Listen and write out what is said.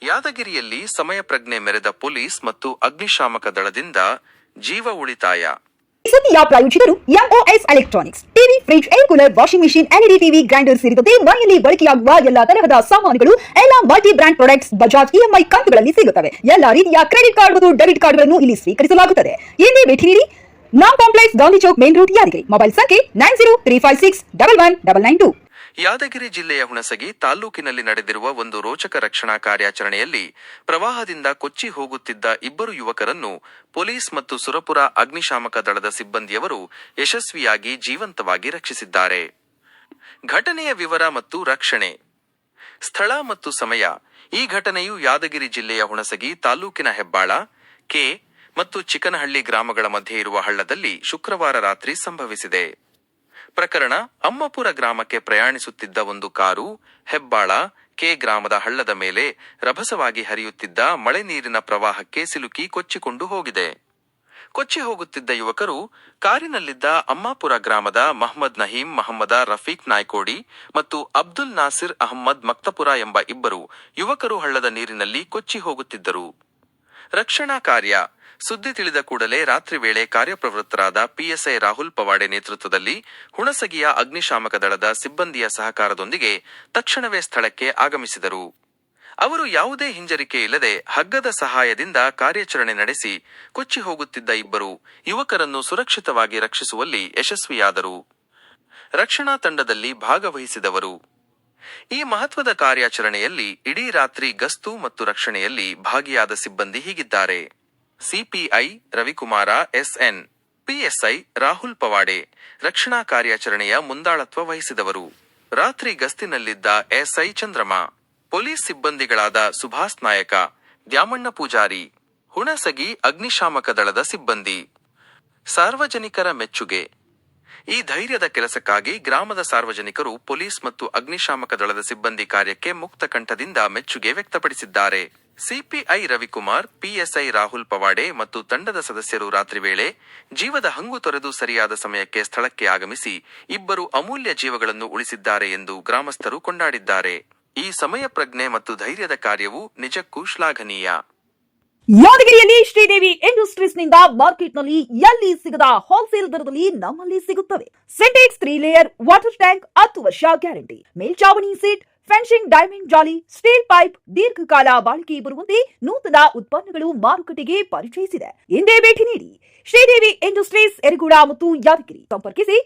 ಯಾದಗಿರಿಯಲ್ಲಿ ಸಮಯ ಪ್ರಜ್ಞೆ ಮೆರೆದ ಪೊಲೀಸ್ ಮತ್ತು ಅಗ್ನಿಶಾಮಕ ದಳದಿಂದ ಜೀವ ಉಳಿತಾಯ. ಸುದ್ದಿಯ ಪ್ರಾಯೋಜಕರು MOS electronics. TV, fridge, air cooler, washing machine, LED TV, grinder ಸೇರಿದಂತೆ ಮನೆಯಲ್ಲಿ ಬಳಕೆಯಾಗುವ ಎಲ್ಲಾ ತರಹದ ಸಾಮಾನುಗಳು ಎಲ್ಲಾ multi brand products Bajaj EMI ಕಂತುಗಳಲ್ಲಿ ಸಿಗುತ್ತವೆ. ಎಲ್ಲಾ ರೀತಿಯ ಕ್ರೆಡಿಟ್ ಕಾರ್ಡ್ ಮತ್ತು ಡೆಬಿಟ್ ಕಾರ್ಡ್ಗಳನ್ನು ಇಲ್ಲಿ ಸ್ವೀಕರಿಸಲಾಗುತ್ತದೆ. ಇಂದೇ ಭೇಟಿ ನೀಡಿ. ನಾಮ್ complex, Gandhi Chowk, main road, Yadgiri. Mobile ಸಂಖ್ಯೆ 9035611992. ಯಾದಗಿರಿ ಜಿಲ್ಲೆಯ ಹುಣಸಗಿ ತಾಲ್ಲೂಕಿನಲ್ಲಿ ನಡೆದಿರುವ ಒಂದು ರೋಚಕ ರಕ್ಷಣಾ ಕಾರ್ಯಾಚರಣೆಯಲ್ಲಿ ಪ್ರವಾಹದಿಂದ ಕೊಚ್ಚಿ ಹೋಗುತ್ತಿದ್ದ ಇಬ್ಬರು ಯುವಕರನ್ನು ಪೊಲೀಸ್ ಮತ್ತು ಸುರಪುರ ಅಗ್ನಿಶಾಮಕ ದಳದ ಸಿಬ್ಬಂದಿಯವರು ಯಶಸ್ವಿಯಾಗಿ ಜೀವಂತವಾಗಿ ರಕ್ಷಿಸಿದ್ದಾರೆ. ಘಟನೆಯ ವಿವರ ಮತ್ತು ರಕ್ಷಣೆ. ಸ್ಥಳ ಮತ್ತು ಸಮಯ. ಈ ಘಟನೆಯು ಯಾದಗಿರಿ ಜಿಲ್ಲೆಯ ಹುಣಸಗಿ ತಾಲ್ಲೂಕಿನ ಹೆಬ್ಬಾಳ, ಕೆ ಮತ್ತು ಚಿಕನಹಳ್ಳಿ ಗ್ರಾಮಗಳ ಮಧ್ಯೆ ಇರುವ ಹಳ್ಳದಲ್ಲಿ ಶುಕ್ರವಾರ ರಾತ್ರಿ ಸಂಭವಿಸಿದೆ. ಪ್ರಕರಣ: ಅಮ್ಮಪುರ ಗ್ರಾಮಕ್ಕೆ ಪ್ರಯಾಣಿಸುತ್ತಿದ್ದ ಒಂದು ಕಾರು ಹೆಬ್ಬಾಳ ಕೆ ಗ್ರಾಮದ ಹಳ್ಳದ ಮೇಲೆ ರಭಸವಾಗಿ ಹರಿಯುತ್ತಿದ್ದ ಮಳೆ ನೀರಿನ ಪ್ರವಾಹಕ್ಕೆ ಸಿಲುಕಿ ಕೊಚ್ಚಿಕೊಂಡು ಹೋಗಿದೆ. ಕೊಚ್ಚಿ ಹೋಗುತ್ತಿದ್ದ ಯುವಕರು ಕಾರಿನಲ್ಲಿದ್ದ ಅಮ್ಮಾಪುರ ಗ್ರಾಮದ ಮಹಮ್ಮದ್ ನಹೀಂ, ಮಹಮ್ಮದ ರಫೀಕ್ ನಾಯ್ಕೋಡಿ ಮತ್ತು ಅಬ್ದುಲ್ ನಾಸಿರ್ ಅಹಮ್ಮದ್ ಮಕ್ತಪುರ ಎಂಬ ಇಬ್ಬರು ಯುವಕರು ಹಳ್ಳದ ನೀರಿನಲ್ಲಿ ಕೊಚ್ಚಿ ಹೋಗುತ್ತಿದ್ದರು. ರಕ್ಷಣಾ ಕಾರ್ಯ. ಸುದ್ದಿ ತಿಳಿದ ಕೂಡಲೇ ರಾತ್ರಿ ವೇಳೆ ಕಾರ್ಯಪ್ರವೃತ್ತರಾದ ಪಿಎಸ್ಐ ರಾಹುಲ್ ಪವಾಡೆ ನೇತೃತ್ವದಲ್ಲಿ ಹುಣಸಗಿಯ ಅಗ್ನಿಶಾಮಕ ದಳದ ಸಿಬ್ಬಂದಿಯ ಸಹಕಾರದೊಂದಿಗೆ ತಕ್ಷಣವೇ ಸ್ಥಳಕ್ಕೆ ಆಗಮಿಸಿದರು. ಅವರು ಯಾವುದೇ ಹಿಂಜರಿಕೆ ಇಲ್ಲದೆ ಹಗ್ಗದ ಸಹಾಯದಿಂದ ಕಾರ್ಯಾಚರಣೆ ನಡೆಸಿ ಕೊಚ್ಚಿ ಹೋಗುತ್ತಿದ್ದ ಇಬ್ಬರು ಯುವಕರನ್ನು ಸುರಕ್ಷಿತವಾಗಿ ರಕ್ಷಿಸುವಲ್ಲಿ ಯಶಸ್ವಿಯಾದರು. ರಕ್ಷಣಾ ತಂಡದಲ್ಲಿ ಭಾಗವಹಿಸಿದವರು. ಈ ಮಹತ್ವದ ಕಾರ್ಯಾಚರಣೆಯಲ್ಲಿ ಇಡೀ ರಾತ್ರಿ ಗಸ್ತು ಮತ್ತು ರಕ್ಷಣೆಯಲ್ಲಿ ಭಾಗಿಯಾದ ಸಿಬ್ಬಂದಿ ಹೀಗಿದ್ದಾರೆ: CPI Ravikumar SN, PSI Rahul Pawade. ರಕ್ಷಣಾ ಕಾರ್ಯಾಚರಣೆಯ ಮುಂದಾಳತ್ವ ವಹಿಸಿದವರು. ರಾತ್ರಿ ಗಸ್ತಿನಲ್ಲಿದ್ದ ಎಸ್ಐ ಚಂದ್ರಮ. ಪೊಲೀಸ್ ಸಿಬ್ಬಂದಿಗಳಾದ ಸುಭಾಸ್ ನಾಯಕ, ದ್ಯಾಮಣ್ಣ ಪೂಜಾರಿ. ಹುಣಸಗಿ ಅಗ್ನಿಶಾಮಕ ದಳದ ಸಿಬ್ಬಂದಿ. ಸಾರ್ವಜನಿಕರ ಮೆಚ್ಚುಗೆ. ಈ ಧೈರ್ಯದ ಕೆಲಸಕ್ಕಾಗಿ ಗ್ರಾಮದ ಸಾರ್ವಜನಿಕರು ಪೊಲೀಸ್ ಮತ್ತು ಅಗ್ನಿಶಾಮಕ ದಳದ ಸಿಬ್ಬಂದಿ ಕಾರ್ಯಕ್ಕೆ ಮುಕ್ತ ಕಂಠದಿಂದ ಮೆಚ್ಚುಗೆ ವ್ಯಕ್ತಪಡಿಸಿದ್ದಾರೆ. ಸಿಪಿಐ ರವಿಕುಮಾರ್, ಪಿಎಸ್ಐ ರಾಹುಲ್ ಪವಾಡೆ ಮತ್ತು ತಂಡದ ಸದಸ್ಯರು ರಾತ್ರಿ ವೇಳೆ ಜೀವದ ಹಂಗು ತೊರೆದು ಸರಿಯಾದ ಸಮಯಕ್ಕೆ ಸ್ಥಳಕ್ಕೆ ಆಗಮಿಸಿ ಇಬ್ಬರು ಅಮೂಲ್ಯ ಜೀವಗಳನ್ನು ಉಳಿಸಿದ್ದಾರೆ ಎಂದು ಗ್ರಾಮಸ್ಥರು ಕೊಂಡಾಡಿದ್ದಾರೆ. ಈ ಸಮಯ ಪ್ರಜ್ಞೆ ಮತ್ತು ಧೈರ್ಯದ ಕಾರ್ಯವು ನಿಜಕ್ಕೂ ಶ್ಲಾಘನೀಯ. ಯಾದಗಿರಿಯಲ್ಲಿ ಶ್ರೀದೇವಿ ಇಂಡಸ್ಟ್ರೀಸ್ ನಿಂದ ಮಾರ್ಕೆಟ್ ನಲ್ಲಿ ಎಲ್ಲಿ ಸಿಗದ ಹೋಲ್ಸೇಲ್ ದರದಲ್ಲಿ ನಮ್ಮಲ್ಲಿ ಸಿಗುತ್ತವೆ. ಸಿಂಟೆಕ್ಸ್ 3 ಲೇಯರ್ ವಾಟರ್ ಟ್ಯಾಂಕ್ 10 ವರ್ಷ ಗ್ಯಾರಂಟಿ, ಮೇಲ್ಚಾವಣಿ ಸೀಟ್, ಫೆನ್ಸಿಂಗ್, ಡೈಮಂಡ್ ಜಾಲಿ, ಸ್ಟೀಲ್ ಪೈಪ್ ದೀರ್ಘಕಾಲ ಬಾಳಿಕೆ ಬರುವಂತೆ ನೂತನ ಉತ್ಪನ್ನಗಳು ಮಾರುಕಟ್ಟೆಗೆ ಪರಿಚಯಿಸಿದೆ. ಇಂದೇ ಭೇಟಿ ನೀಡಿ. ಶ್ರೀದೇವಿ ಇಂಡಸ್ಟ್ರೀಸ್, ಯರಗೂಡ ಮತ್ತು ಯಾದಗಿರಿ. ಸಂಪರ್ಕಿಸಿ